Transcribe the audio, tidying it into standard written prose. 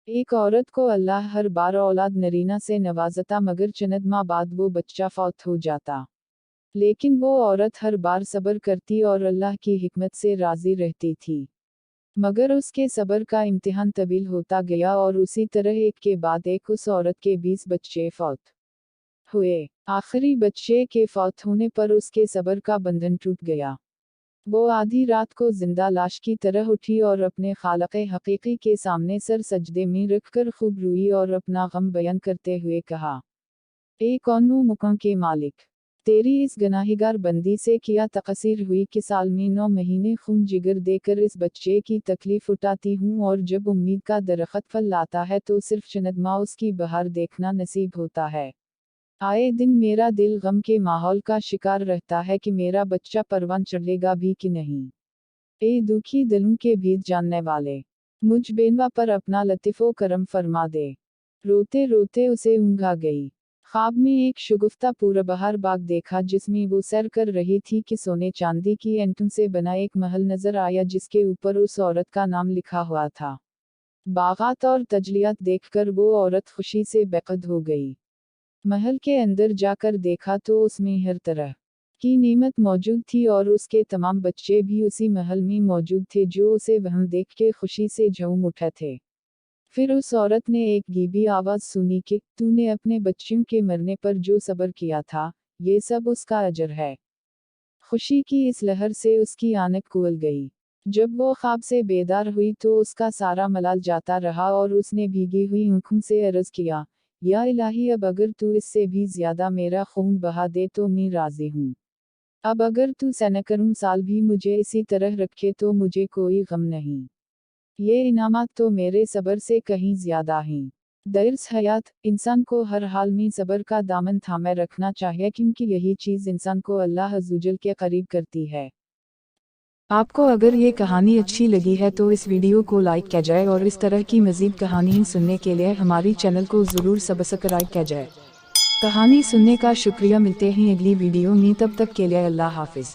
एक औरत को अल्लाह हर बार औलाद नरीना से नवाजता, मगर चंद माह बाद वो बच्चा फौत हो जाता। लेकिन वो औरत हर बार सब्र करती और अल्लाह की हिकमत से राजी रहती थी। मगर उसके सब्र का इम्तिहान तवील होता गया और उसी तरह एक के बाद एक उस औरत के 20 बच्चे फौत हुए। आखिरी बच्चे के फौत होने पर उसके सब्र का बंधन टूट गया। वो आधी रात को जिंदा लाश की तरह उठी और अपने खालक़े हकीकी के सामने सर सजदे में रखकर खूब रोई और अपना गम बयान करते हुए कहा, ए कौनो मुकाम के मालिक, तेरी इस गनाहिगार बंदी से क्या तकसीर हुई कि साल में 9 महीने खून जिगर देकर इस बच्चे की तकलीफ उठाती हूँ, और जब उम्मीद का दरख्त फल लाता है तो सिर्फ चंद माह उसकी बहार देखना नसीब होता है। आए दिन मेरा दिल गम के माहौल का शिकार रहता है कि मेरा बच्चा परवान चढ़ेगा भी कि नहीं। ए दुखी दिलों के भेद जानने वाले, मुझ बेनवा पर अपना लतीफ़ो करम फरमा दे। रोते रोते उसे ऊँघ आ गई। ख्वाब में एक शुगुफ्ता पूरा बहार बाग देखा जिसमें वो सैर कर रही थी कि सोने चांदी की एंटों से बना एक महल नजर आया जिसके ऊपर उस औरत का नाम लिखा हुआ था। बागात और तजलियात देखकर वो औरत खुशी से बेकद हो गई। महल के अंदर जाकर देखा तो उसमें हर तरह की नेमत मौजूद थी और उसके तमाम बच्चे भी उसी महल में मौजूद थे जो उसे वहां देख के खुशी से झूम उठे थे। फिर उस औरत ने एक गीबी आवाज सुनी कि तूने अपने बच्चों के मरने पर जो सब्र किया था, ये सब उसका अजर है। खुशी की इस लहर से उसकी आनक कुल गई। जब वो ख्वाब से बेदार हुई तो उसका सारा मलाल जाता रहा और उसने भीगी हुई आंखों से अर्ज किया, या इलाही, अब अगर तू इससे भी ज्यादा मेरा खून बहा दे तो मैं राजी हूँ। अब अगर तू सैनकरों साल भी मुझे इसी तरह रखे तो मुझे कोई गम नहीं। ये इनामात तो मेरे सब्र से कहीं ज्यादा हैं। दर्स हयात, इंसान को हर हाल में सब्र का दामन थामे रखना चाहिए क्योंकि यही चीज़ इंसान को अल्लाह अज़्ज़वजल के करीब करती है। आपको अगर ये कहानी अच्छी लगी है तो इस वीडियो को लाइक किया जाए और इस तरह की मज़ीद कहानियाँ सुनने के लिए हमारी चैनल को ज़रूर सब्सक्राइब किया जाए। कहानी सुनने का शुक्रिया। मिलते हैं अगली वीडियो में, तब तक के लिए अल्लाह हाफिज़।